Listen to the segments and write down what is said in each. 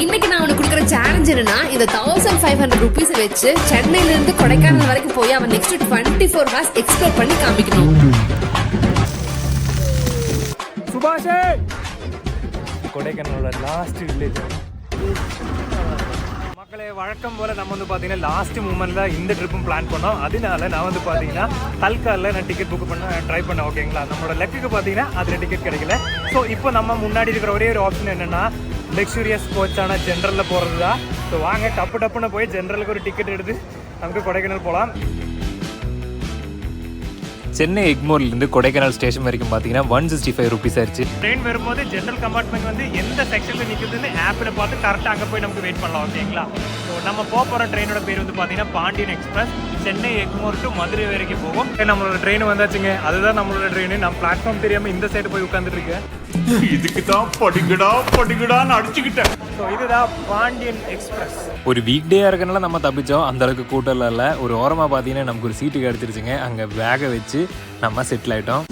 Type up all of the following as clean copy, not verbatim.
இன்னைக்கு நான் உனக்கு கொடுக்குற சேலஞ்ச் என்னன்னா இந்த 1500 rupees வச்சு சென்னையில இருந்து கொடைக்கானல் வரைக்கும் போய் அவன் நெக்ஸ்ட் 24 hours எக்ஸ்ப்ளோர் பண்ணி காமிக்கணும். சுபாஷே கொடைக்கானலோட லாஸ்ட் வில்லேஜ் மக்களே, வழக்கம் போல் நம்ம வந்து பார்த்தீங்கன்னா லாஸ்ட் மூமெண்ட்டில் இந்த ட்ரிப்பும் பிளான் பண்ணோம். அதனால நான் வந்து பார்த்தீங்கன்னா தல்காலில் நான் டிக்கெட் புக் பண்ண ட்ரை பண்ணேன். ஓகேங்களா, நம்மளோட லெக்குக்கு பார்த்தீங்கன்னா அதில் டிக்கெட் கிடைக்கல. ஸோ இப்போ நம்ம முன்னாடி இருக்கிற ஒரே ஒரு ஆப்ஷன் என்னென்னா லக்ஸூரியஸ் கோச்சான ஜென்ரலில் போகிறது தான். ஸோ வாங்க டப்புன்னு போய் ஜென்ரலுக்கு ஒரு டிக்கெட் எடுத்து நமக்கு கொடைக்கானல் போகலாம். சென்னை எக்மோர்லேருந்து கொடைக்கானல் ஸ்டேஷன் வரைக்கும் பார்த்தீங்கன்னா 165 rupees ஆயிடுச்சு. ட்ரெயின் வரும்போது ஜென்ரல் கம்பார்ட்மெண்ட் வந்து எந்த செக்ஷனில் நிற்குதுன்னு ஆப்பில் பார்த்து கரெக்டாக அங்கே போய் நமக்கு வெயிட் பண்ணலாம். ஓகேங்களா, ஸோ நம்ம போகிற ட்ரெயினோட பேர் வந்து பார்த்தீங்கன்னா பாண்டியன் எக்ஸ்பிரஸ். சென்னை எக்மோர் டு மதுரை வரைக்கும் போகும். நம்மளோட ட்ரெயின் வந்தாச்சுங்க. அதுதான் நம்மளோட ட்ரெயின். நான் பிளாட்ஃபார்ம் தெரியாமல் இந்த சைடு போய் உட்காந்துட்டு இருக்கேன். இதுக்கு தான் படிக்கடான்னு அடிச்சுக்கிட்டேன். ஸோ இதுதான் பாண்டியன் எக்ஸ்பிரஸ். ஒரு வீக் டே இருக்கனால நம்ம தப்பிச்சோம். அந்த அளவுக்கு கூட்டம் இல்லை. ஒரு ஓரமாக பார்த்தீங்கன்னா நமக்கு ஒரு சீட்டு கிடச்சிருச்சுங்க. அங்கே பேகை வச்சு நம்ம செட்டில் ஆகிட்டோம்.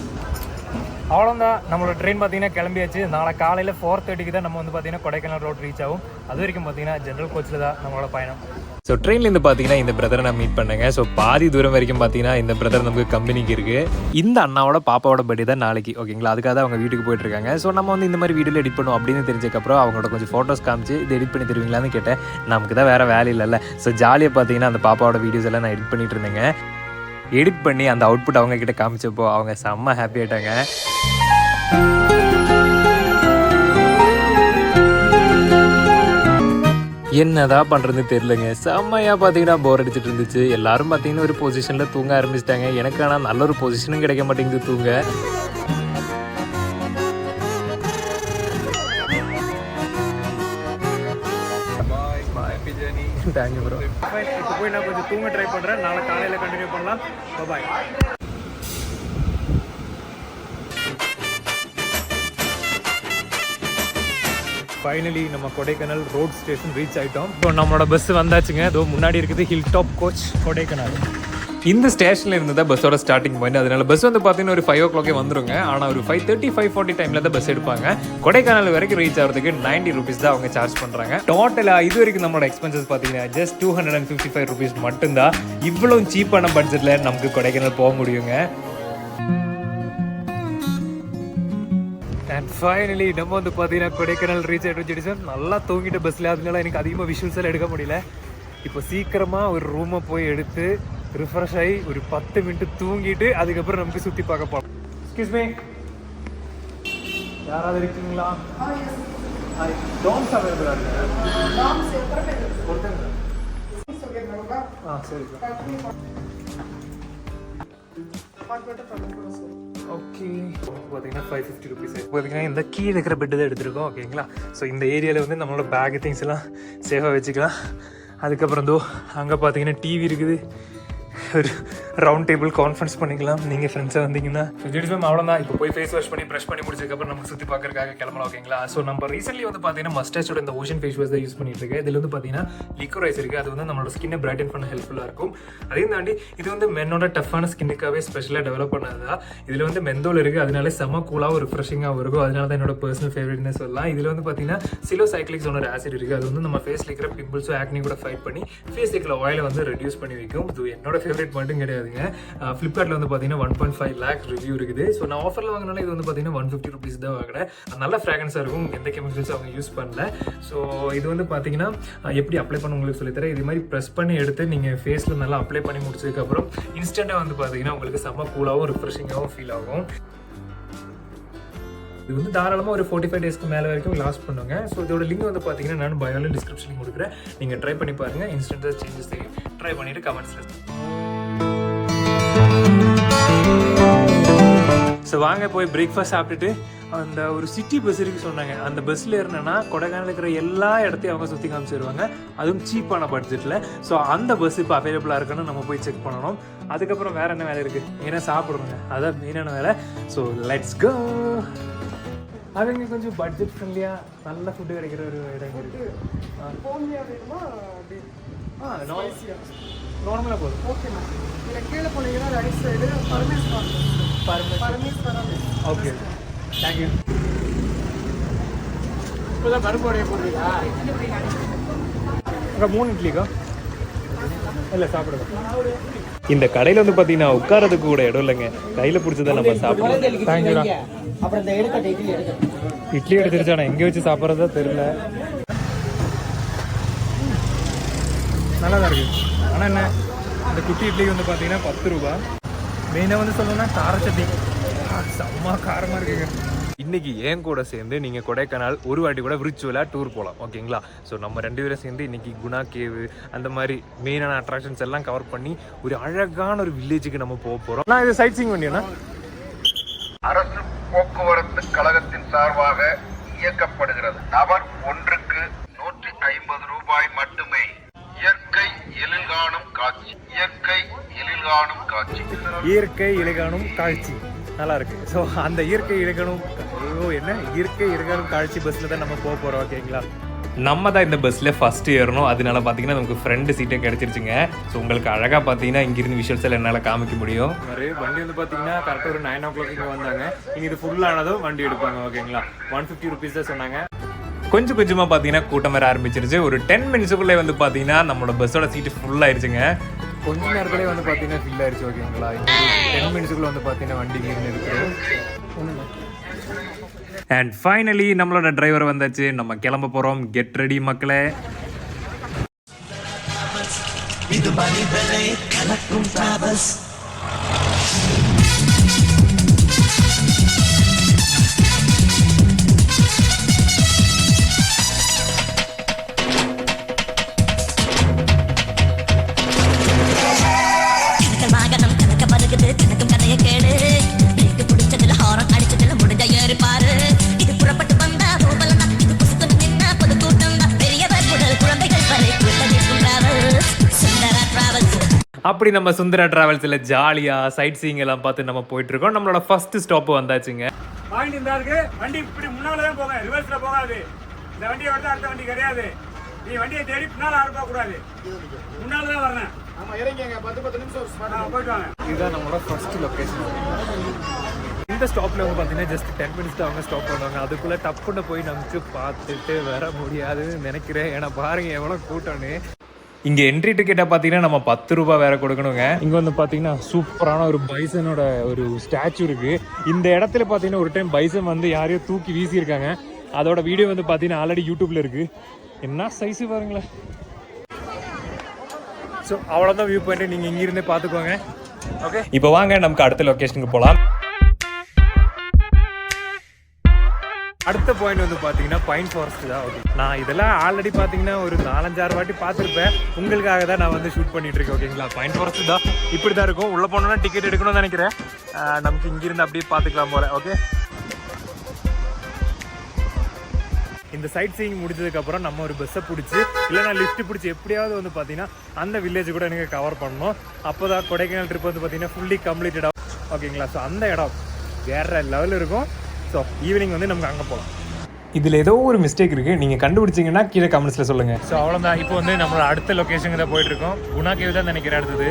அவ்வளோதான், நம்மளோட ட்ரெயின் பார்த்தீங்கன்னா கிளம்பியாச்சு. நாளை காலையில் 4:30 தான் நம்ம வந்து பார்த்தீங்கன்னா கொடைக்கானல் ரோட் ரீச் ஆகும். அது வரைக்கும் பார்த்தீங்கன்னா ஜென்ரல் கோச்சில் தான் நம்மளோட பயணம். ஸோ ட்ரெயின்லேருந்து பார்த்தீங்கன்னா இந்த பிரதரை நான் மீட் பண்ணேங்க. ஸோ பாதி தூரம் வரைக்கும் பார்த்தீங்கன்னா இந்த பிரதர் நமக்கு கம்பெனிக்கு இருக்குது. இந்த அண்ணாவோட பாப்பாவோட பர்த்டே தான் நாளைக்கு. ஓகேங்களா, அதுக்காக தான் அவங்க வீட்டுக்கு போயிட்டுருக்காங்க. ஸோ நம்ம வந்து இந்த மாதிரி வீடியோவில் எடிட் பண்ணுவோம் அப்படின்னு தெரிஞ்சதுக்கப்புறம் அவங்களோட கொஞ்சம் ஃபோட்டோஸ் காமிச்சு இது எடிட் பண்ணி தருவீங்களான்னு கேட்டேன். நமக்கு தான் வேறு வேலை இல்லைல்ல. ஸோ ஜாலியாக பார்த்தீங்கன்னா அந்த பாப்பாவோட வீடியோஸ் எல்லாம் நான் எடிட் பண்ணிட்டு இருந்தேங்க. எடிட் பண்ணி அந்த அவுட்புட் அவங்க கிட்ட காமிச்சப்போ அவங்க செம்ம ஹாப்பி ஆகிட்டாங்க. என்னதான் பண்ணுறதுன்னு தெரிலங்க. செம்மையாக பார்த்தீங்கன்னா போர் அடிச்சுட்டு இருந்துச்சு. எல்லாரும் பார்த்தீங்கன்னா ஒரு பொசிஷனில் தூங்க ஆரம்பிச்சிட்டாங்க. எனக்கு ஆனால் நல்ல ஒரு பொசிஷனும் கிடைக்க மாட்டேங்குது தூங்க. Thank you bro. இப்போ போய் நான் கொஞ்சம் தூங்க ட்ரை பண்ணுறேன். நாளை காலையில் கண்டினியூ பண்ணலாம். பாய். ஃபைனலி நம்ம கொடைக்கானல் ரோட் ஸ்டேஷன் ரீச் ஆகிட்டோம். இப்போ நம்மளோட பஸ் வந்தாச்சுங்க. இதோ முன்னாடி இருக்குது ஹில் டாப் கோச் கொடைக்கானல். இந்த ஸ்டேஷனில் இருந்து தான் பஸ்ஸோட ஸ்டார்டிங் பாயிண்ட். அதனால பஸ் வந்து பார்த்தீங்கன்னா ஒரு 5 o'clock வந்துருங்க. ஆனால் ஒரு 5:30 5:40 டைமில் தான் பஸ் எடுப்பாங்க. கொடைக்கானல் வரைக்கும் ரீச் ஆகிறதுக்கு 90 rupees தான் அவங்க சார்ஜ் பண்ணுறாங்க. டோட்டலாக இது வரைக்கும் நம்மளோட எக்ஸ்பென்சஸ் பார்த்தீங்கன்னா ஜஸ்ட் 255 rupees மட்டும்தான். இவ்வளோ சீப்பான பட்ஜெட்டில் நமக்கு கொடைக்கானல் போக முடியுங்க. அண்ட் ஃபைனலி நம்ம வந்து பார்த்தீங்கன்னா கொடைக்கானல் ரீச் ஆகிட்டு நல்லா தூங்கிட்டு பஸ்ஸில். அதனால எனக்கு அதிகமாக விஷுவல்ஸ் எல்லாம் எடுக்க முடியல. இப்போ சீக்கிரமாக ஒரு ரூமை போய் எடுத்து ரிஃப்ரெஷ் ஆகி ஒரு 10 minutes தூங்கிட்டு அதுக்கப்புறம் நமக்கு சுற்றி பார்க்க போகலாம். எக்ஸ்கியூஸ் மீ, யாராவது இருக்கீங்களா? டாம்ஸ் அவைலபிளாக சரி ஓகே. பார்த்தீங்கன்னா 550 rupees. பார்த்தீங்கன்னா இந்த கீழே இருக்கிற பெட்டு தான் எடுத்துருக்கோம். ஓகேங்களா, ஸோ இந்த ஏரியாவில் வந்து நம்மளோட பேக் திங்ஸ் எல்லாம் சேஃபாக வச்சுக்கலாம். அதுக்கப்புறம் அங்கே பார்த்தீங்கன்னா டிவி இருக்குது. ஒரு ரவுண்ட் டேபிள் கான்ஃபரன்ஸ் பண்ணிக்கலாம் நீங்கள் ஃப்ரெண்ட்ஸாக வந்தீங்கன்னா. மேம் அவ்வளோதான். இப்போ போய் ஃபேஸ் வாஷ் பண்ணி ப்ரஷ் பண்ணி முடிச்சதுக்கப்புறம் நம்ம சுற்றி பார்க்கறதுக்காக கிளம்பலாம். ஓகேங்களா, ஸோ நம்ம ரீசென்ட்லி வந்து பார்த்தீங்கன்னா மஸ்டாச்சோட இந்த ஓஷன் ஃபேஸ் வாஷ் தான் யூஸ் பண்ணிட்டு இருக்கேன். இதில் வந்து பார்த்தீங்கன்னா லிக்வரைஸ் இருக்குது. அது வந்து நம்மளோட ஸ்கின்னை பிரைட்டன் பண்ண ஹெல்ப்ஃபுல்லாக இருக்கும். அதையும் தாண்டி இது வந்து மென்னோட டஃப்பான ஸ்கின்னுக்காகவே ஸ்பெஷலாக டெவலப் பண்ணது தான். இதில் வந்து மெந்தோல் இருக்குது. அதனால செம்ம கூலாக ஒரு ஃப்ரெஷிங்காக இருக்கும். அதனால தான் என்னோட பர்சனல் ஃபேவரட்னு சொல்லலாம். இதில் வந்து பார்த்தீங்கன்னா சிலோசைக்ளிக்ஸ் ஒரு ஆசிட் இருக்குது. அது வந்து நம்ம ஃபேஸில் இருக்கிற பிம்பிள்ஸும் ஆக்னி கூட ஃபைட் பண்ணி ஃபேஸ் இருக்கிற ஆயிலை வந்து ரெடியூஸ் பண்ணி வைக்கும். இது என்னோட ஃபேவரட் மட்டும் கிடையாது. ஃப்ளிப்கார்ட்டில் வந்து பார்த்தீங்கன்னா 1.5 lakh ரிவ்யூ இருக்குது. ஸோ நான் ஆஃபரில் வாங்கினால இது வந்து பார்த்தீங்கன்னா 150 rupees தான் வாங்கினேன். நல்ல ஃப்ராக்ரன்ஸாக இருக்கும். எந்த கெமிக்கல்ஸும் அவங்க யூஸ் பண்ணல. ஸோ இது வந்து பார்த்தீங்கன்னா எப்படி அப்ளை பண்ண உங்களுக்கு சொல்லித்தரேன். இது மாதிரி ப்ரெஸ் பண்ணி எடுத்து நீங்கள் ஃபேஸில் நல்லா அப்ளை பண்ணி முடிச்சதுக்கப்புறம் இன்ஸ்டண்ட்டாக வந்து பார்த்தீங்கன்னா உங்களுக்கு செம்ம கூலாகவும் ரிஃப்ரெஷிங்காகவும் ஃபீல் ஆகும். இது வந்து தாராளமாக ஒரு 45 daysக்கு மேலே வரைக்கும் லாஸ்ட் பண்ணுங்க. ஸோ இதோட லிங்க் வந்து பார்த்தீங்கன்னா நான் பயோல டிஸ்கிரிப்ஷனில் கொடுக்குறேன். நீங்கள் ட்ரை பண்ணி பாருங்கள். இன்ஸ்டண்ட்டாக சேஞ்சஸ் தெரியும். ட்ரை பண்ணிவிட்டு கமெண்ட்ஸில். ஸோ வாங்க போய் பிரேக்ஃபாஸ்ட் சாப்பிட்டுட்டு அந்த ஒரு சிட்டி பஸ் இருக்குது சொன்னாங்க. அந்த பஸ்ஸில் இருந்தேன்னா கொடைக்கானல் இருக்கிற எல்லா இடத்தையும் அவங்க சுற்றி காமிச்சிருவாங்க. அதுவும் சீப்பான பட்ஜெட்டில். ஸோ அந்த பஸ் இப்போ அவைலபிளாக இருக்குன்னு நம்ம போய் செக் பண்ணணும். அதுக்கப்புறம் வேறு என்ன வேலை இருக்குது? ஏன்னா சாப்பிட்றோங்க, அதான் மெயினான வேலை. So let's go. அவங்க கொஞ்சம் பட்ஜெட் ஃப்ரெண்ட்லியாக நல்ல ஃபுட்டு கிடைக்கிற ஒரு இடம் இருக்குது. நார்மலாக போதும். Okay ma'am. இதில் கீழே போனீங்கன்னா right side Parameswaram. Okay, thank you. அங்கே 3 இட்லிக்கா இல்லை சாப்பிடுங்க. இந்த கடையில் வந்து பார்த்தீங்கன்னா உட்காரதுக்கு கூட இடம் இல்லைங்க, கையில் பிடிச்சதை நம்ம சாப்பிடுவோம். தேங்க்யூடா. இட்லி எடுத்துருச்சு, ஆனால் எங்கே வச்சு சாப்பிட்றதா தெரியல. நல்லா தான் இருக்குது. ஆனால் என்ன, இந்த குட்டி இட்லி வந்து பார்த்தீங்கன்னா 10 ரூபா. மெயினாக வந்து சொல்லணும்னா கார சட்னி செம்ம காரமாக இருக்குங்க. இன்னைக்கு ஏன் கூட சேர்ந்து நீங்கள் கொடைக்கானல் ஒரு வாட்டி கூட விர்ச்சுவலாக டூர் போகலாம், ஓகேங்களா? ஸோ நம்ம 2 பேரும் சேர்ந்து இன்னைக்கு குணா கேவு அந்த மாதிரி மெயினான அட்ராக்ஷன்ஸ் எல்லாம் கவர் பண்ணி ஒரு அழகான ஒரு வில்லேஜுக்கு நம்ம போக போகிறோம். நான் இது சைட் சீயிங் பண்ணியேன்னா அரசு போக்குவரத்து கழகத்தின் சார்பாக இயக்கப்படுகிறது. நபர் ஒன்றுக்கு 150 ரூபாய் மட்டுமே. இயற்கை எழில்காணும் காட்சி. இயற்கை எழில்காணும் காட்சி. இயற்கை இலகானும் காட்சி நல்லா இருக்கு. ஸோ அந்த இயற்கை இலகானும் இயற்கை இலகானும் காட்சி பஸ்ஸில் தான் நம்ம போக போகிறோம், ஓகேங்களா? நம்ம தான் இந்த பஸ்ஸில் ஃபஸ்ட்டு ஏறணும். அதனால பார்த்தீங்கன்னா நமக்கு ஃப்ரெண்டு சீட்டே கிடச்சிருச்சுங்க. ஸோ உங்களுக்கு அழகாக பார்த்தீங்கன்னா இங்கிருந்து விஷுவல்ஸ் எல்லாம் என்னால் காமிக்க முடியும். மாதிரி வண்டி வந்து பார்த்தீங்கன்னா கரெக்டாக ஒரு 9 o'clock இங்கே வந்தாங்க. இங்கே இது ஃபுல்லானதும் வண்டி எடுப்பாங்க, ஓகேங்களா? 150 rupees தான் சொன்னாங்க. கொஞ்சம் கொஞ்சமாக பார்த்தீங்கன்னா கூட்டம் வர ஆரம்பிச்சிருச்சு. ஒரு 10 minutesக்குள்ளே வந்து பார்த்தீங்கன்னா நம்மளோட பஸ்ஸோட சீட்டு ஃபுல்லாகிடுச்சுங்க. கொஞ்ச நேரத்துலேயே வந்து பார்த்தீங்கன்னா ஃபில் ஆயிடுச்சு, ஓகேங்களா? 10 minutesக்குள்ளே வந்து பார்த்தீங்கன்னா வண்டி இங்கே இருக்குது. அண்ட் ஃபைனலி நம்மளோட டிரைவர் வந்தாச்சு. நம்ம கிளம்ப போகிறோம். கெட் ரெடி மக்களே. இது மனிதனை கலக்கும் டிராவல்ஸ். வாகனம் கணக்க பருகுது, கணக்கும் கதையை கேடு. பிரேக்கு பிடிச்சதுல ஹாரன் அடிச்சதுல முடிஞ்ச ஏறி பாரு. இது புறப்பட்டு வந்தா போகலனா, இது புசுக்குன்னு நின்னா பொது கூட்டம் தான். பெரியவர் முதல் குழந்தைகள் வரை கூட்டத்திற்கும் டிராவல்ஸ். சுந்தரா டிராவல்ஸ். அப்படி நம்ம சுந்தரா டிராவல்ஸில் ஜாலியாக சைட் சீயிங் எல்லாம் பார்த்து நம்ம போயிட்டு இருக்கோம். நம்மளோட ஃபர்ஸ்ட் ஸ்டாப் வந்தாச்சுங்க. பாயிண்ட் இருந்தா இருக்கு. வண்டி இப்படி முன்னால தான் போங்க, ரிவர்ஸ்ல போகாது. இந்த வண்டியை வந்து அடுத்த வண்டி கிடையாது. நீ வண்டியை தேடி பின்னால ஆரம்ப கூடாது, முன்னால தான் வரணும். ஆமா, இறங்கிங்க. 10 நிமிஷம் போயிட்டு வாங்க. இதுதான் நம்மளோட ஃபர்ஸ்ட் லொகேஷன். இந்த ஸ்டாப்ல வந்து பார்த்தீங்கன்னா ஜஸ்ட் 10 minutes தான் அவங்க ஸ்டாப் பண்ணுவாங்க. அதுக்குள்ள டப்புன்னு போய் நமக்கு பார்த்துட்டு வர முடியாதுன்னு நினைக்கிறேன். ஏன்னா பாருங்க எவ்வளோ கூட்டம்னு. இங்கே என்ட்ரி டிக்கெட்டை பார்த்தீங்கன்னா நம்ம 10 ரூபா வேற கொடுக்கணுங்க. இங்கே வந்து பார்த்தீங்கன்னா சூப்பரான ஒரு பைசனோட ஒரு ஸ்டாச்சு இருக்குது. இந்த இடத்துல பார்த்தீங்கன்னா ஒரு டைம் பைசன் வந்து யாரையோ தூக்கி வீசியிருக்காங்க. அதோட வீடியோ வந்து பார்த்தீங்கன்னா ஆல்ரெடி யூடியூப்ல இருக்குது. என்ன சைஸு பாருங்களேன். ஸோ அவ்வளோதான் வியூ பாயிண்ட். நீங்கள் இங்கிருந்தே பார்த்துக்கோங்க. ஓகே, இப்போ வாங்க நமக்கு அடுத்த லொக்கேஷனுக்கு போகலாம். அடுத்த பாயிண்ட் வந்து பார்த்தீங்கன்னா பைன் ஃபாரஸ்ட் தான். ஓகே, நான் இதெல்லாம் ஆல்ரெடி பார்த்தீங்கன்னா ஒரு 4-5 வாட்டி பார்த்துருப்பேன். உங்களுக்காக தான் நான் வந்து ஷூட் பண்ணிட்டு இருக்கேன், ஓகேங்களா? பைன் ஃபாரஸ்ட் தான் இப்படி தான் இருக்கும். உள்ளே போனோன்னா டிக்கெட் எடுக்கணும்னு நினைக்கிறேன். நமக்கு இங்கிருந்து அப்படியே பார்த்துக்கலாம் போல. ஓகே, இந்த சைட் சீயிங் முடிச்சதுக்கப்புறம் நம்ம ஒரு பஸ்ஸை பிடிச்சி இல்லைனா லிஃப்ட் பிடிச்சி எப்படியாவது வந்து பார்த்தீங்கன்னா அந்த வில்லேஜ் கூட எனக்கு கவர் பண்ணணும். அப்போ தான் கொடைக்கானல் ட்ரிப் வந்து பார்த்தீங்கன்னா ஃபுல்லி கம்ப்ளீட்டட் ஆகும், ஓகேங்களா? ஸோ அந்த இடம் வேற லெவலில் இருக்கும். ஸோ ஈவினிங் வந்து நமக்கு அங்கே போகலாம். இதில் ஏதோ ஒரு மிஸ்டேக் இருக்குது, நீங்கள் கண்டுபிடிச்சிங்கன்னா கீழே கமெண்ட்ஸில் சொல்லுங்கள். ஸோ அவ்வளோதான். இப்போ வந்து நம்மளோட அடுத்த லொக்கேஷனுக்கு தான் போயிட்டுருக்கோம். குணா கேவ் தான் நினைக்கிறேன் அடுத்தது.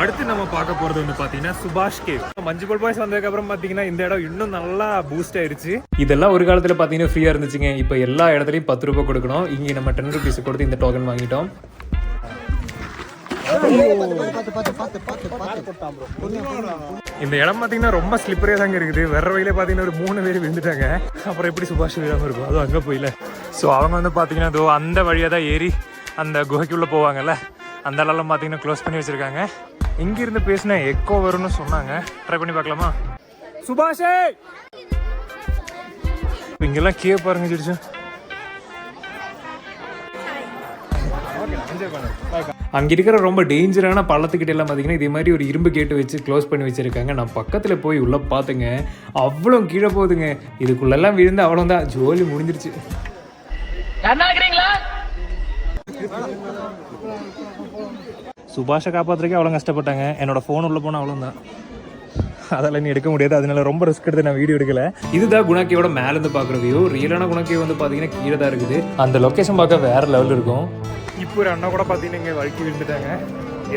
அடுத்து நம்ம பார்க்க போகிறது வந்து பார்த்தீங்கன்னா சுபாஷ் கேவ். மஞ்சுபல் பாய்ஸ் வந்ததுக்கப்புறம் பார்த்தீங்கன்னா இந்த இடம் இன்னும் நல்லா பூஸ்ட் ஆயிடுச்சு. இதெல்லாம் ஒரு காலத்தில் பார்த்தீங்கன்னா ஃப்ரீயாக இருந்துச்சுங்க. இப்போ எல்லா இடத்துலையும் 10 ரூபா கொடுக்கணும். இங்கே நம்ம 10 rupees கொடுத்து இந்த டோக்கன் வாங்கிட்டோம். இந்த இடம் பார்த்தீங்கன்னா ரொம்ப ஸ்லிப்பரியாக தாங்க இருக்குது. வர வழியில பார்த்தீங்கன்னா ஒரு 3 பேர் விழுந்துட்டாங்க. அப்புறம் எப்படி சுபாஷ் விழாமல் இருக்கும், அதுவும் அங்கே போயில. ஸோ அவங்க வந்து பார்த்தீங்கன்னா அதோ அந்த வழியாக தான் ஏறி அந்த குகைக்குள்ளே போவாங்கல்ல, அந்த இடம்லாம் பார்த்தீங்கன்னா க்ளோஸ் பண்ணி வச்சுருக்காங்க. இங்கிருந்து பேசினா எக்கோ வரும்னு சொன்னாங்க. ட்ரை பண்ணி பார்க்கலாமா? சுபாஷே, இங்கெல்லாம் கேவ் பாருங்க ஜிடிச்சு. அங்கே இருக்கிற ரொம்ப டேஞ்சரான பள்ளத்துக்கிட்ட எல்லாம் பார்த்தீங்கன்னா இதே மாதிரி ஒரு இரும்பு கேட்டு வச்சு க்ளோஸ் பண்ணி வச்சுருக்காங்க. நான் பக்கத்தில் போய் உள்ளே பார்த்துங்க, அவ்வளோ கீழே போகுதுங்க. இதுக்குள்ளெல்லாம் விழுந்து அவ்வளோதான், ஜோலி முடிஞ்சிருச்சு. சுபாஷை காப்பாற்றுறதுக்கே அவ்வளோ கஷ்டப்பட்டாங்க. என்னோட ஃபோன் உள்ளே போனால் அவ்வளோதான், அதெல்லாம் நீ எடுக்க முடியாது. அதனால ரொம்ப ரிஸ்க் எடுத்து நான் வீடியோ எடுக்கல. இதுதான் குணாக்கேவோட மேலேருந்து பார்க்குற வியூ. ரியலான குணாக்கே வந்து பார்த்தீங்கன்னா கீழே தான் இருக்குது. அந்த லொக்கேஷன் பார்க்க வேறு லெவலில் இருக்கும். இப்போ ஒரு அண்ணா கூட பார்த்தீங்கன்னா இங்கே வழுக்கி விழுந்துட்டாங்க.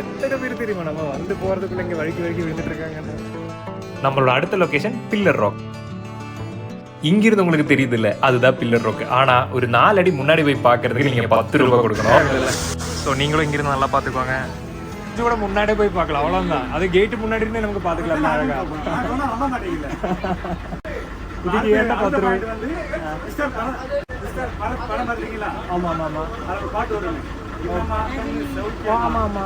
எத்தனை பேர் தெரியுமா நம்ம வந்து போகிறதுக்குள்ள இங்கே வழுக்கி விழுந்துட்டு இருக்காங்க. நம்மளோட அடுத்த லொக்கேஷன் பில்லர் ராக். இங்கிருந்து உங்களுக்கு தெரியுது இல்ல, அதுதான் பில்லர் ராக். ஆனா ஒரு 4 அடி முன்னாடி போய் பாக்குறதுக்கு நீங்க 10 ரூபாய் கொடுக்கணும். ஸோ நீங்களும் இங்கிருந்து நல்லா பார்த்துக்கோங்க. கூட முன்னாடியே போய் பார்க்கலாம், அவ்வளோதான். அது கேட்டு முன்னாடி இருந்தே நமக்கு பார்த்துக்கலாம் அழகா. இதுக்கு ஏன்டா 10 ரூபாய்? ஆமா ஆமா ஆமா ஆமா ஆமா.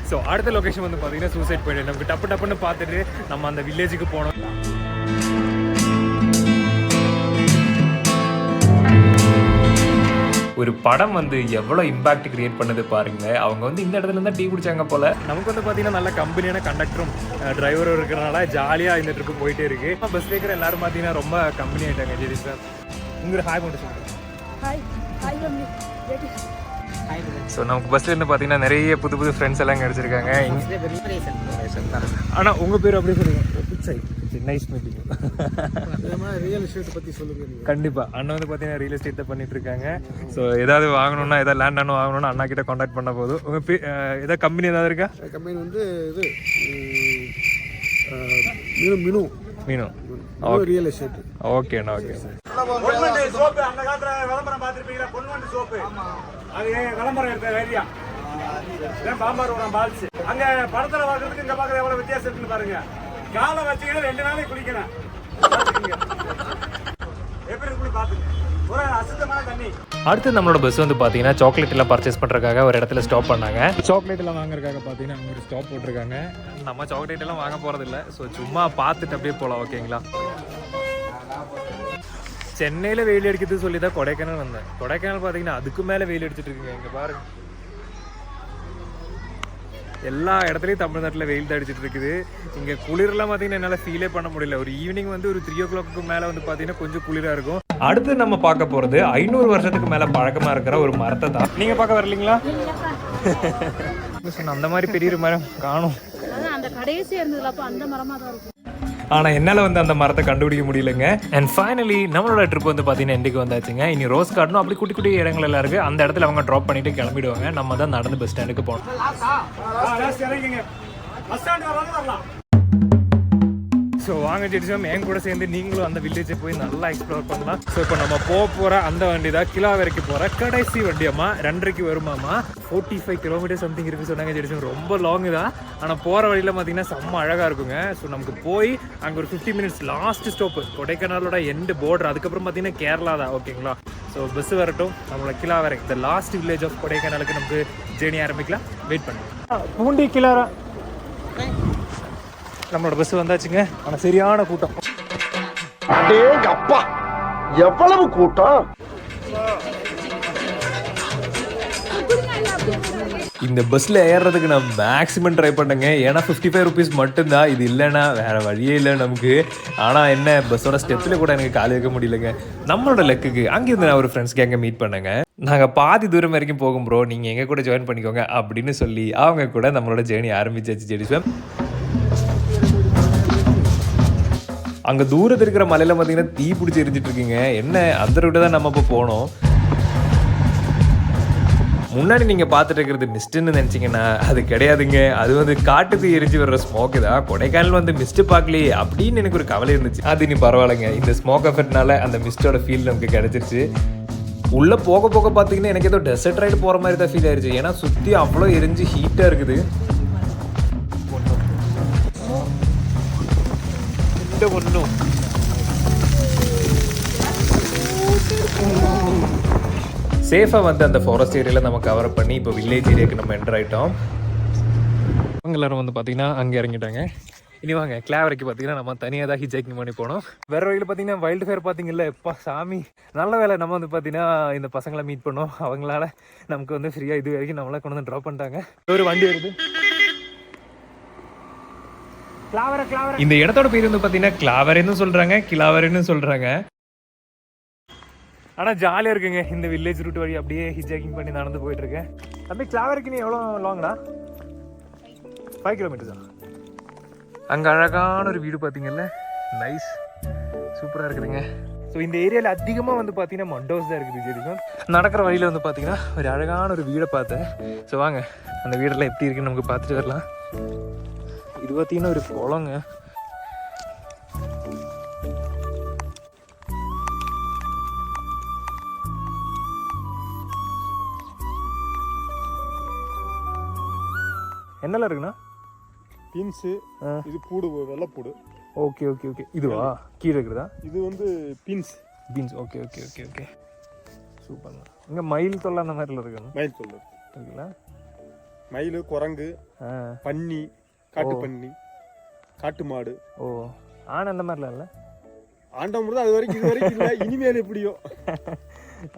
ஸோ அடுத்த லொகேஷன் வந்து பார்த்தீங்கன்னா சூசைட் பாயிண்ட். நமக்கு டப்பு டப்புன்னு பார்த்துட்டு நம்ம அந்த வில்லேஜுக்கு போனோம். ஒரு படம் வந்து எவ்வளோ இம்பாக்ட் கிரியேட் பண்ணுது பாருங்க. அவங்க வந்து இந்த இடத்துல இருந்தால் டீ குடிச்சாங்க போல. நமக்கு வந்து பார்த்தீங்கன்னா நல்ல கம்பெனியான கண்டக்டரும் டிரைவரும் இருக்கிறனால ஜாலியாக இந்த ட்ரிப்பு போயிட்டே இருக்கு. பஸ்ல இருக்கிற எல்லாரும் பார்த்தீங்கன்னா ரொம்ப கம்பெனி ஆகிட்டாங்க. ஜெரி சார் உங்களுக்கு ஹாய் மட்டும் சொல்லுங்கள். ஸோ நமக்கு பஸ்ல இருந்து பார்த்தீங்கன்னா நிறைய புது புது ஃப்ரெண்ட்ஸ் எல்லாம் கிடைச்சிருக்காங்க. ஆனால் உங்கள் பேர் அப்படியே சொல்லுங்க. Nice meeting. ரியல் எஸ்டேட் பற்றி சொல்லுங்க. கண்டிப்பாக அண்ணன் வந்து பார்த்தீங்கன்னா ரியல் எஸ்டேட் தான் பண்ணிட்டு இருக்காங்க. ஸோ ஏதாவது வாங்கணும்னா, ஏதாவது லேண்ட் ஆனும் வாங்கணும்னா அண்ணா கிட்ட காண்டாக்ட் பண்ண போதும். உங்கள் ஏதாவது கம்பெனி ஏதாவது இருக்கா? கம்பெனி வந்து இது மீனு ரியல் எஸ்டேட். ஓகேண்ணா ஓகே. சோப்பு அந்த காலத்துல விளம்பரம் பார்த்துருப்பீங்களா? பொன்வண்டு சோப்பு, அது விளம்பரம் எடுத்த வேலையா பாம்பார் பால்ஸ். அங்க படத்துல பாக்குறதுக்கு இங்க பாக்குற எவ்வளவு வித்தியாசம் இருக்குன்னு பாருங்க. காலை வச்சுக்கிட்டு 2 நாளைக்கு குளிக்கணும். எப்படி இருக்கு பாத்துங்க, ஒரு அசுத்தமான தண்ணி. அடுத்து நம்மளோட பஸ் வந்து பார்த்தீங்கன்னா சாக்லேட் எல்லாம் பர்ச்சேஸ் பண்ணுறதுக்காக ஒரு இடத்துல ஸ்டாப் பண்ணாங்க. சாக்லேட் எல்லாம் வாங்குறதுக்காக பார்த்தீங்கன்னா அவங்க ஒரு ஸ்டாப் போட்டிருக்காங்க. நம்ம சாக்லேட் எல்லாம் வாங்க போறதில்ல. ஸோ சும்மா பார்த்துட்டு அப்படியே போகலாம். ஓகேங்களா? சென்னையில் வெயில் அடிக்கிறது சொல்லி தான் கொடைக்கானல் வந்தேன். கொடைக்கானல் பார்த்தீங்கன்னா அதுக்கு மேலே வெயில் அடிச்சுட்டு இருக்குங்க. இங்கே பாருங்க, எல்லா இடத்துலையும் தமிழ்நாட்டில் வெயில் தான் அடிச்சுட்டு இருக்குது. இங்கே குளிரெல்லாம் பார்த்தீங்கன்னா என்னால் ஃபீலே பண்ண முடியல. ஒரு ஈவினிங் வந்து ஒரு 3 o'clock மேலே வந்து பார்த்தீங்கன்னா கொஞ்சம் குளிராக இருக்கும். அடுத்து நம்ம பார்க்க போகிறது 500 வருஷத்துக்கு மேலே பழக்கமாக இருக்கிற ஒரு மரத்தை தான். நீங்கள் பார்க்க வரலீங்களா? அந்த மாதிரி பெரிய மரம் காணும். அந்த கடைசியா இருந்ததுல அப்ப அந்த மரமா தான் இருக்கும். ஆனால் என்னால் வந்து அந்த மரத்தை கண்டுபிடிக்க முடியலங்க. அண்ட் ஃபைனலி நம்மளோட ட்ரிப் வந்து பார்த்தீங்கன்னா எண்டுக்கு வந்தாச்சுங்க. இனி ரோஸ் கார்டனும் அப்படி குட்டி குட்டி இடங்கள் எல்லாம் இருக்குது. அந்த இடத்துல அவங்க ட்ராப் பண்ணிட்டு கிளம்பிடுவாங்க. நம்ம தான் நடந்து பஸ் ஸ்டாண்டுக்கு போகணும். ஸோ வாங்க ஜெடிசம், என் கூட சேர்ந்து நீங்களும் அந்த வில்லேஜை போய் நல்லா எக்ஸ்ப்ளோர் பண்ணலாம். ஸோ இப்போ நம்ம போகிற அந்த வண்டி தான் கிலாவரைக்கு போகிற கடைசி வண்டியம்மா. 2:30 வருமாமா. 45 கிலோமீட்டர் சம்திங் இருக்குது சொன்னாங்க ஜெடிசம். ரொம்ப லாங்கு தான், ஆனால் போகிற வழியில் பார்த்தீங்கன்னா செம்ம அழகாக இருக்குங்க. ஸோ நமக்கு போய் அங்கே ஒரு 50 minutes லாஸ்ட் ஸ்டாப்பு கொடைக்கானலோட எண்டு பார்டர். அதுக்கப்புறம் பார்த்தீங்கன்னா கேரளா தான். ஓகேங்களா? ஸோ பஸ் வரட்டும். நம்மளோட கிலாவரை இந்த லாஸ்ட் வில்லேஜ் ஆஃப் கொடைக்கானலுக்கு நமக்கு ஜேர்னி ஆரம்பிக்கலாம். வெயிட் பண்ணுங்க. பூண்டி கிலாரா நம்மளோட பஸ் வந்தாச்சுங்க. ஆனால் சரியான கூட்டம். அப்பா எவ்வளவு கூட்டம்! இந்த பஸ்ஸில் ஏறுறதுக்கு நான் மேக்ஸிமம் ட்ரை பண்ணேங்க. ஏன்னா 55 rupees மட்டும்தான். இது இல்லைன்னா வேறு வழியே இல்லை நமக்கு. ஆனால் என்ன, பஸ்ஸோட ஸ்டெப்பில் கூட எனக்கு கால் வைக்க முடியலங்க. நம்மளோட லக்குக்கு அங்கேருந்து நான் ஒரு ஃப்ரெண்ட்ஸ் கேங்க மீட் பண்ணேங்க. நாங்கள் பாதி தூரம் வரைக்கும் போகும் ப்ரோ, நீங்கள் எங்கள் கூட ஜாயின் பண்ணிக்கோங்க அப்படின்னு சொல்லி அவங்க கூட நம்மளோட ஜேர்னி ஆரம்பிச்சாச்சு. ஜெடிஸ்வம் அங்கே தூரத்தில் இருக்கிற மலையில் பார்த்தீங்கன்னா தீ பிடிச்சி எரிஞ்சிட்டு இருக்குங்க. என்ன, அந்த ரூட்டை தான் நம்ம இப்போ போனோம். முன்னாடி நீங்கள் பார்த்துட்டு இருக்கிறது மிஸ்ட்டுன்னு நினச்சிங்கன்னா அது கிடையாதுங்க. அது வந்து காட்டுக்கு எரிஞ்சு வர்ற ஸ்மோக்கு தான். கொடைக்கானல் வந்து மிஸ்ட்டு பார்க்கலையே அப்படின்னு எனக்கு ஒரு கவலை இருந்துச்சு. அது நீ பரவாயில்லைங்க, இந்த ஸ்மோக் எஃபெக்ட்னால அந்த மிஸ்டோட ஃபீல் நமக்கு கிடைச்சிருச்சு. உள்ளே போக போக பார்த்தீங்கன்னா எனக்கு ஏதோ டெசர்ட் ரைடு போகிற மாதிரி தான் ஃபீல் ஆயிடுச்சு. ஏன்னா சுற்றி அவ்வளோ எரிஞ்சு ஹீட்டாக இருக்குது. ஒன்றும் சேஃபாக வந்து அந்த ஃபாரஸ்ட் ஏரியாவில் நம்ம கவர் பண்ணி இப்போ வில்லேஜ் ஏரியாவுக்கு நம்ம என்டர் ஆகிட்டோம். அவங்க எல்லாரும் வந்து பார்த்தீங்கன்னா அங்கே இறங்கிட்டாங்க. இனி வாங்க கிளாவரைக்கு பார்த்தீங்கன்னா நம்ம தனியாக தான் ஹிஜைக்கிங் பண்ணி போனோம். வேற வழியில் பார்த்தீங்கன்னா வைல்டு ஃபேர் பார்த்தீங்கல்ல, எப்பா சாமி நல்ல வேலை நம்ம வந்து பார்த்தீங்கன்னா இந்த பசங்களை மீட் பண்ணோம். அவங்களால நமக்கு வந்து ஃப்ரீயாக இது வரைக்கும் நம்மளை கொண்டு வந்து ட்ராப் பண்ணிட்டாங்க. ஒரு வண்டி வருது. இந்த இடத்தோட பேர் வந்து பார்த்தீங்கன்னா கிளாவரைன்னு சொல்கிறாங்க, கிளாவரைன்னு சொல்கிறாங்க. ஆனால் ஜாலியாக இருக்குங்க. இந்த வில்லேஜ் ரூட் வழி அப்படியே ஹிஜாக்கிங் பண்ணி நடந்து போயிட்டு இருக்கேன். அப்படியே கிளாவரைக்கு நீ எவ்வளோ லாங்டா? 5 kilometers தான். அங்கே அழகான ஒரு வீடு பார்த்தீங்கல்ல, நைஸ், சூப்பராக இருக்குதுங்க. ஸோ ஸோ இந்த ஏரியாவில் அதிகமாக வந்து பார்த்தீங்கன்னா மண்டோஸ் தான் இருக்குது அதிகம். நடக்கிற வழியில் வந்து பார்த்தீங்கன்னா ஒரு அழகான ஒரு வீடை பார்த்தேன். ஸோ வாங்க அந்த வீடெல்லாம் எப்படி இருக்குன்னு நமக்கு பார்த்துட்டு வரலாம். இது பார்த்தீங்கன்னா ஒரு குளங்க. என்னெல்லாம் இருக்குண்ணா? பீன்ஸு, இது பூடு, வெள்ளைப்பூடு. Okay okay okay. இதுவா கீழே இருக்கிறதா? இது வந்து beans. Beans. Okay okay okay okay. சூப்பர்ண்ணா. இங்கே மயில் தொல்லை அந்த மாதிரிலாம் இருக்குண்ணா? மயில் தொல்லை இருக்குங்களா? மயில், குரங்கு, பன்னி, காட்டு பன்னி, காட்டு மாடு. ஓ ஆனா அந்த மாதிரிலாம் இல்லை? ஆண்டவன் அது வரைக்கும் இது வரைக்கும் இல்லை, இனிமேல் எப்படியோ.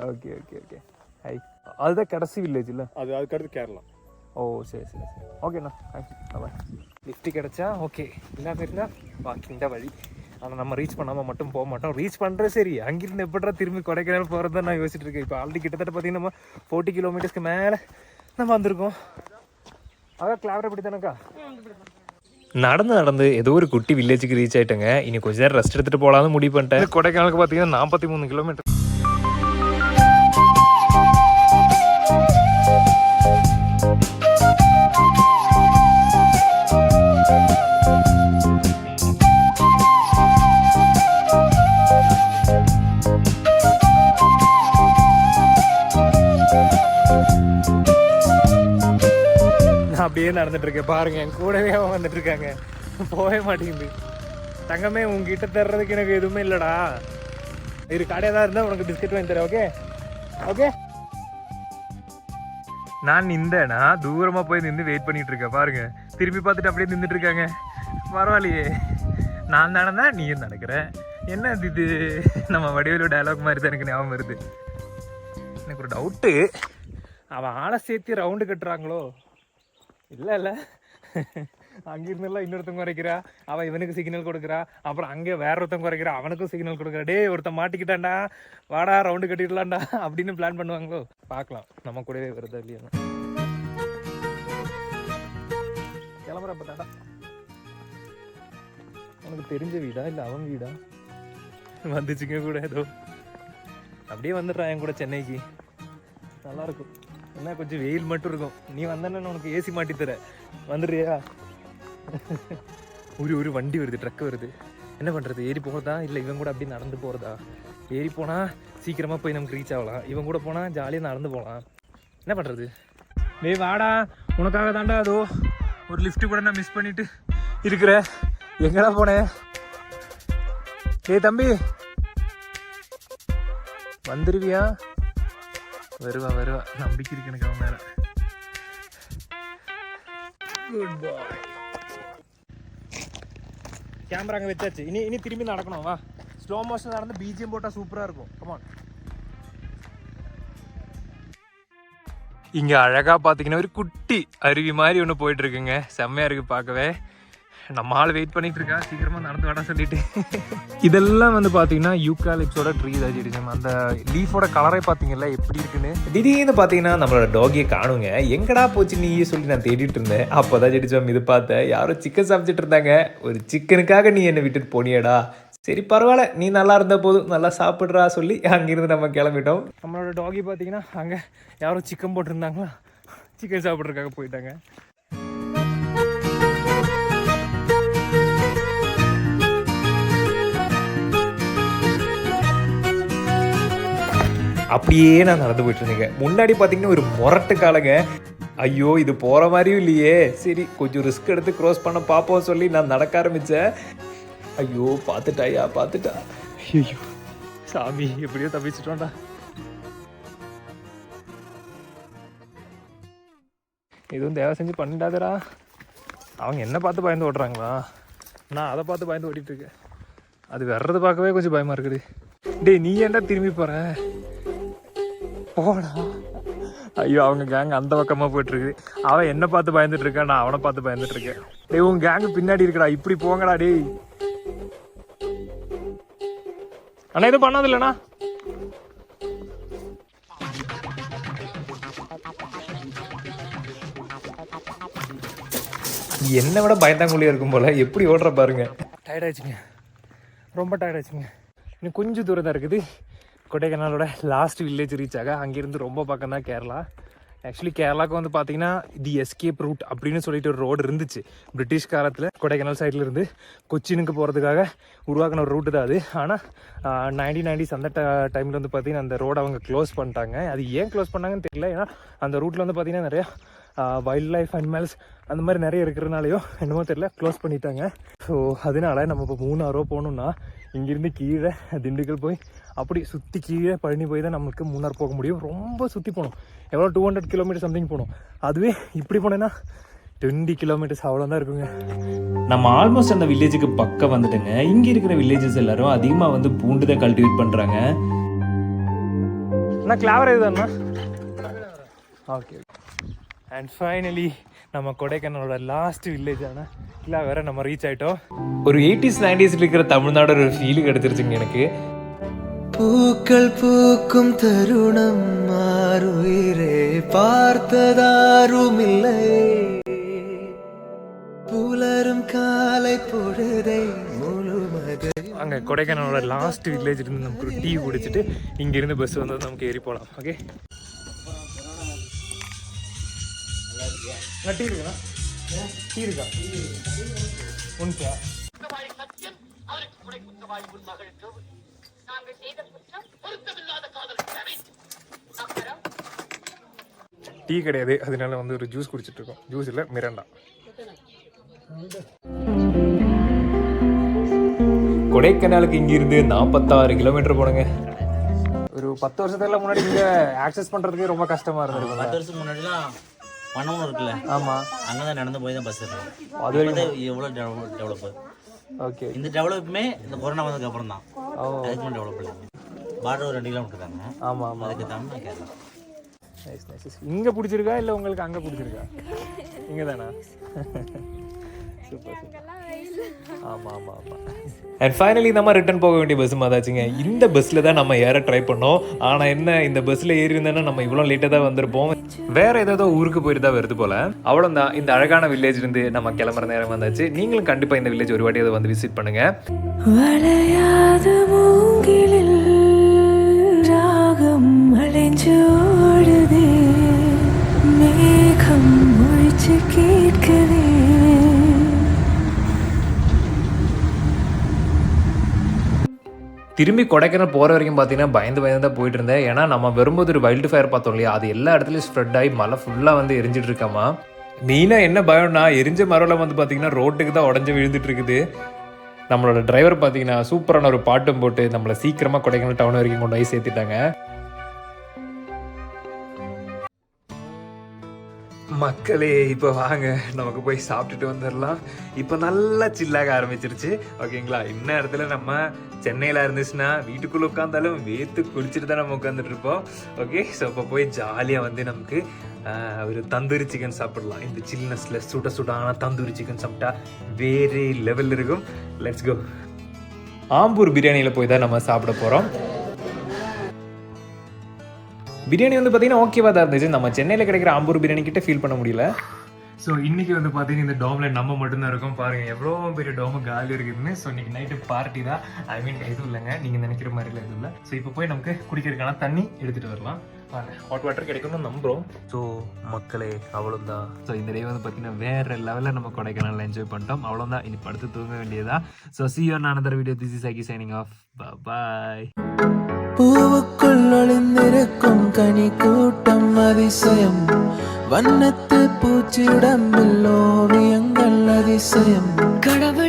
Okay okay okay. ஹை, அதுதான் கடைசி வில்லேஜ் இல்லை? அதுக்கு அடுத்து கேரளா. ஓ சரி சரி சரி. ஓகேண்ணா, தேங்க்யூ. பாய். லிஃப்ட்டு கிடச்சா ஓகே, இல்லாமல் இருந்தால் வாக்கிங் தான் வழி. ஆனால் நம்ம ரீச் பண்ணாமல் மட்டும் போக மாட்டோம். ரீச் பண்ணுறது சரி, அங்கிருந்து எப்படா திரும்பி கொடைக்கானல் போகிறது தான் நான் யோசிச்சுட்டு இருக்கேன். இப்போ ஆல்ரெடி கிட்டத்தட்ட பார்த்தீங்கன்னா நம்ம 40 கிலோமீட்டர்ஸ்க்கு மேலே நம்ம வந்திருக்கோம். அதான் கிளாவரை படி தானேக்கா? நடந்து ஏதோ ஒரு குட்டி வில்லேஜுக்கு ரீச் ஆயிட்டேங்க. இனி கொஞ்ச நேரம் ரெஸ்ட் எடுத்துட்டு போகலான்னு முடிவு பண்ணிட்டேன். கொடைக்கானலுக்கு பார்த்தீங்கன்னா 43 கிலோமீட்டர். அப்படியே நடந்துட்டு இருக்கேன் பாருங்க, என் கூடவே அவன் வந்துட்டு இருக்காங்க. போகவே மாட்டேங்குது. தங்கமே உங்ககிட்ட தர்றதுக்கு எனக்கு எதுவுமே இல்லடா. இது கடையாக தான் இருந்தால் உனக்கு பிஸ்கட் வாங்கி தரேன். Okay okay. நான் நின்றேனா தூரமாக போய் நின்று வெயிட் பண்ணிட்டு இருக்கேன் பாருங்க. திருப்பி பார்த்துட்டு அப்படியே நின்றுட்டு இருக்காங்க. பரவாயில்லையே, நான் நடந்தா நீயும் நடக்கிற. என்ன இது நம்ம வடிவேலு டயலாக் மாதிரி தான் எனக்கு ஞாபகம் வருது. எனக்கு ஒரு டவுட்டு, அவன் ஆளை சேர்த்து ரவுண்டு கட்டுறாங்களோ? இல்லை இல்லை, அங்கிருந்தெல்லாம் இன்னொருத்தவங்க குறைக்கிறா, அவன் இவனுக்கு சிக்னல் கொடுக்குறா, அப்புறம் அங்கே வேற ஒருத்தவங்க குறைக்கிறா, அவனுக்கும் சிக்னல் கொடுக்குறா. டே ஒருத்தன் மாட்டிக்கிட்டான்டா, வாடா ரவுண்டு கட்டிடலாம்டா அப்படின்னு பிளான் பண்ணுவாங்களோ? பார்க்கலாம், நம்ம கூடவே வருதா இல்லையா. கிளம்புறப்ப தாண்டா. உனக்கு தெரிஞ்ச வீடா இல்லை அவன் வீடா? வந்துச்சுங்க கூட ஏதோ அப்படியே வந்துடுறான் என் கூட சென்னைக்கு. நல்லாயிருக்கும். என்ன கொஞ்சம் வெயில் மட்டும் இருக்கும். நீ வந்தேன்னு உனக்கு ஏசி மாட்டி தர. வந்துடுறியா? ஒரு வண்டி வருது, ட்ரக் வருது. என்ன பண்ணுறது? ஏறி போகிறதா இல்லை இவன் கூட அப்படியே நடந்து போகிறதா? ஏறி போனால் சீக்கிரமாக போய் நமக்கு ரீச் ஆகலாம், இவன் கூட போனால் ஜாலியாக நடந்து போகலாம். என்ன பண்ணுறது? டேய் வாடா, உனக்காக தாண்டா அதோ ஒரு லிஃப்ட்டு கூட நான் மிஸ் பண்ணிட்டு இருக்கிறேன். எங்கடா போனேன்? டேய் தம்பி, வந்துருவியா? வருவா, நம்பிக்கை இருக்கு எனக்கு அவன் மேல. குட் பாய். கேமரா அங்கே வச்சாச்சு. இனி திரும்பி நடக்கணும். வா, ஸ்லோ மோஷன் நடந்து பிஜிஎம் போட்டால் சூப்பராக இருக்கும். கமான். இங்கே அழகாக பார்த்தீங்கன்னா ஒரு குட்டி அருவி மாதிரி ஒன்று போயிட்டு இருக்குங்க. செம்மையாக இருக்குது பார்க்கவே. நம்ம ஆள் வெயிட் பண்ணிட்டு இருக்கா, சீக்கிரமாக நடந்து வாடா சொல்லிட்டு. இதெல்லாம் வந்து பார்த்தீங்கன்னா யூகாலிப்ஸோட ட்ரீ தான். அந்த லீஃபோட கலரை பார்த்தீங்கல்ல எப்படி இருக்குன்னு. திடீர்னு பார்த்தீங்கன்னா நம்மளோட டாகியை காணுங்க. எங்கடா போச்சு நீ சொல்லி நான் தேடிட்டு இருந்தேன். அப்போதான் ஜெடிச்சோம் இது பார்த்தேன். யாரோ சிக்கன் சாப்பிட்டுட்டு இருந்தாங்க. ஒரு சிக்கனுக்காக நீ என்னை விட்டுட்டு போனியடா. சரி பரவாயில்ல, நீ நல்லா இருந்த போதும், நல்லா சாப்பிட்றா சொல்லி அங்கிருந்து நம்ம கிளம்பிட்டோம். நம்மளோட டாகி பார்த்தீங்கன்னா அங்கே யாரோ சிக்கன் போட்டிருந்தாங்களா, சிக்கன் சாப்பிட்றதுக்காக போயிட்டாங்க. அப்படியே நான் நடந்து போயிட்டு இருந்தேங்க. முன்னாடி பார்த்தீங்கன்னா ஒரு முரட்டு காலங்க. ஐயோ இது போகிற மாதிரியும் இல்லையே, சரி கொஞ்சம் ரிஸ்க் எடுத்து க்ராஸ் பண்ண பார்ப்போம் சொல்லி நான் நடக்க ஆரம்பித்தேன். ஐயோ பார்த்துட்டா. ஐயோ சாமி, எப்படியோ தப்பிச்சிட்டோம்டா. எதுவும் தேவை செஞ்சு பண்ணிட்டாதரா. அவங்க என்ன பார்த்து பயந்து ஓட்டுறாங்களா, நான் அதை பார்த்து பயந்து ஓட்டிகிட்டு இருக்கேன். அது வர்றது பார்க்கவே கொஞ்சம் பயமாக இருக்குது. டேய் நீ ஏன்டா திரும்பி போகிற? போடா. ஐயோ அவங்க கேங் அந்த பக்கமாக போயிட்டுருக்கு. அவன் என்ன பார்த்து பயந்துட்டு இருக்கான், நான் அவனை பார்த்து பயந்துட்டு இருக்கேன். டேய் உன் கேங்கு பின்னாடி இருக்கடா, இப்படி போங்கடா. டேய் அண்ணா எதுவும் பண்ணாது இல்லைண்ணா? என்னை விட பயந்தாங்குழியாக இருக்கும் போல. எப்படி ஓடுற பாருங்க. டயர்டாகிடுச்சுங்க, ரொம்ப டயர்டாகிடுச்சுங்க. இன்னும் கொஞ்சம் தூரம் தான் இருக்குது கொடைக்கானலோட லாஸ்ட் வில்லேஜ் ரீச் ஆக. அங்கேருந்து ரொம்ப பக்கம் தான் கேரளா. ஆக்சுவலி கேரளாவுக்கு வந்து பார்த்தீங்கன்னா தி எஸ்கேப் ரூட் அப்படின்னு சொல்லிட்டு ஒரு ரோடு இருந்துச்சு பிரிட்டிஷ் காலத்தில். கொடைக்கானல் சைடில் இருந்து கொச்சினுக்கு போகிறதுக்காக உருவாக்கின ஒரு ரூட்டு தான் அது. ஆனால் 1990s அந்த டைமில் வந்து பார்த்தீங்கன்னா அந்த ரோடை அவங்க க்ளோஸ் பண்ணிட்டாங்க. அது ஏன் க்ளோஸ் பண்ணாங்கன்னு தெரியல. ஏன்னா அந்த ரூட்டில் வந்து பார்த்தீங்கன்னா நிறையா வைல்ட் லைஃப் அனிமல்ஸ் அந்த மாதிரி நிறைய இருக்கிறதுனாலையோ என்னமோ தெரியல க்ளோஸ் பண்ணிட்டாங்க. ஸோ அதனால நம்ம இப்போ மூணாரோ போகணுன்னா இங்கேருந்து கீழே திண்டுக்கல் போய் அப்படி சுற்றி கீழே பழனி போய் தான் நம்மளுக்கு மூணார் போக முடியும். ரொம்ப சுற்றி போகணும். எவ்வளோ 200 கிலோமீட்டர் சம்திங் போகணும். அதுவே இப்படி போனேன்னா 20 கிலோமீட்டர்ஸ் அவ்வளோதான் இருக்குங்க. நம்ம ஆல்மோஸ்ட் அந்த வில்லேஜுக்கு பக்கம் வந்துட்டுங்க. இங்கே இருக்கிற வில்லேஜஸ் எல்லாரும் அதிகமாக வந்து பூண்டு தான் கல்டிவேட் பண்ணுறாங்க. நான் கிளாவர் இதுதாண்ணா. ஓகே. அண்ட் ஃபைனலி நம்ம கொடைக்கானலோட லாஸ்ட் வில்லேஜான கிளாவரை நம்ம ரீச் ஆகிட்டோம். ஒரு 80s 90s இருக்கிற தமிழ்நாடு ஒரு ஃபீல் கிடைச்சிருச்சுங்க எனக்கு. பூக்கள் பூக்கும் தருணம் மாறுயிரே பார்த்ததாரும் இல்லை, புலரும் காலை பொழுதை முழுமதை. அங்கே கொடைக்கானலோட லாஸ்ட் வில்லேஜ் இருந்து நமக்கு ஒரு டீ குடிச்சிட்டு இங்கேருந்து பஸ் வந்து நமக்கு ஏறி போகலாம். ஓகே, டீ இருக்குண்ணா? டீ இருக்கா? உண்டா? டீ கிடையாது, அதனால வந்து ஒரு ஜூஸ் குடிச்சிட்டு இருக்கோம். ஜூஸ் இல்லை, மிரண்டா. கொடைக்கானலுக்கு இங்கிருந்து 46 கிலோமீட்டர் போனங்க. ஒரு 10 வருஷத்துல முன்னாடி இங்க ஆக்சஸ் பண்றதுக்கு ரொம்ப கஷ்டமா இருந்தது. 10 வருஷத்துக்கு முன்னாடிலாம் பணமும் இருக்குல்ல. ஆமா, அங்கதான் நடந்து போய் தான் பஸ் இருக்கும். அது வரைக்கும் எவ்வளவு டெவலப். ஓகே, இந்த டெவலப்புமே இந்த கொரோனா வந்ததுக்கு அப்புறம் தான். அதுக்கு முன்னாடி டெவலப் இல்லை. பார்டர் ஒரு 2 கிலோமீட்டர் தாங்க. ஆமா ஆமா, அதுக்கு தமிழ் கேரளா. Nice nice. இங்க பிடிச்சிருக்கா இல்லை உங்களுக்கு அங்கே பிடிச்சிருக்கா? இங்கே தானா? Super super. ஆமாம் ஆமாம் ஆமாம். அண்ட் ஃபைனலி நம்ம ரிட்டர்ன் போக வேண்டிய பஸ் மாதாச்சுங்க. இந்த பஸ்ஸில் தான் நம்ம ஏற ட்ரை பண்ணோம். ஆனால் என்ன, இந்த பஸ்ஸில் ஏறி இருந்தேன்னா நம்ம இவ்வளோ லேட்டாக தான் வந்திருப்போம். வேற ஏதோ ஊருக்கு போயிட்டு தான் வருது போல. அவ்வளோதான், இந்த அழகான வில்லேஜ் இருந்து நம்ம கிளம்புற நேரம் வந்தாச்சு. நீங்களும் கண்டிப்பாக இந்த வில்லேஜ் ஒரு வாட்டி அதை வந்து விசிட் பண்ணுங்க. வளையாத மூங்கிலில் ராகம் அலைஞ்சு ஓடுதே, மேகம் முழிச்சு கேட்குதே. திரும்பி கொடைக்கானல் போகிற வரைக்கும் பார்த்தீங்கன்னா பயந்து தான் போயிட்டு இருந்தேன். ஏன்னா நம்ம வரும்போது ஒரு வைல்டு ஃபயர் பார்த்தோம் இல்லையா, அது எல்லா இடத்துலையும் ஸ்ப்ரெட் ஆகி மழை ஃபுல்லாக வந்து எரிஞ்சிட்டு இருக்காமா. மெயினாக என்ன பயம்னா, எரிஞ்ச மரம் வந்து பார்த்தீங்கன்னா ரோட்டுக்கு தான் உடஞ்சி விழுந்துட்டு இருக்குது. நம்மளோட டிரைவர் பார்த்தீங்கன்னா சூப்பரான ஒரு பாட்டும் போட்டு நம்மளை சீக்கிரமாக கொடைக்கானல் டவுன் வரைக்கும் கொண்டு போய் சேர்த்துட்டாங்க. மக்களே, இப்போ வாங்க நமக்கு போய் சாப்பிட்டுட்டு வந்துடலாம். இப்போ நல்லா சில்லாக ஆரம்பிச்சிருச்சு. ஓகேங்களா, இன்ன இடத்துல நம்ம சென்னையில் இருந்துச்சுன்னா வீட்டுக்குள்ளே உட்காந்தாலும் வேத்து குடிச்சிட்டு தான் நம்ம உட்காந்துட்டு இருப்போம். ஓகே, ஸோ இப்போ போய் ஜாலியாக வந்து நமக்கு ஒரு தந்தூரி சிக்கன் சாப்பிடலாம். இந்த சில்னஸில் சுடான தந்தூரி சிக்கன் சாப்பிட்டா வேறு லெவலில் இருக்கும். Let's go. ஆம்பூர் பிரியாணியில் போய் தான் நம்ம சாப்பிட போகிறோம். பிரியாணி வந்து பார்த்தீங்கன்னா ஓகேவா தான் இருந்துச்சு. நம்ம சென்னையில் கிடைக்கிற ஆம்பூர் பிரியாணி கிட்ட ஃபீல் பண்ண முடியல. ஸோ இன்றைக்கி வந்து பார்த்தீங்கன்னா இந்த டோமில் நம்ம மட்டும்தான் இருக்கோம். பாருங்கள் எவ்வளோ பெரிய டோமு காலி இருக்குதுன்னு. ஸோ இன்றைக்கி நைட்டு பார்ட்டி தான். ஐ மீன் எதுவும் இல்லைங்க, நீங்கள் நினைக்கிற மாதிரிலாம் எதுவும் இல்லை. ஸோ இப்போ போய் நமக்கு குடிக்கிறதுக்கான தண்ணி எடுத்துகிட்டு வரலாம். வாங்க, ஹாட் வாட்டர் கிடைக்கும்னு நம்புகிறோம். ஸோ மக்களே, அவ்வளோதான். ஸோ இந்த டே வந்து பார்த்தீங்கன்னா வேறு லெவலில் நம்ம கொடைக்கானல் என்ஜாய் பண்ணிட்டோம். அவ்வளோதான், இனி படுத்து தூங்க வேண்டியதா. So see you on another video. This is Aki signing off. Bye. பூவுக்குள் ஒளிந்திருக்கும் கனி கூட்டம் அதிசயம், வண்ணத்து பூச்சி உடம்பில் ஓவியங்கள் அதிசயம். கடவுள்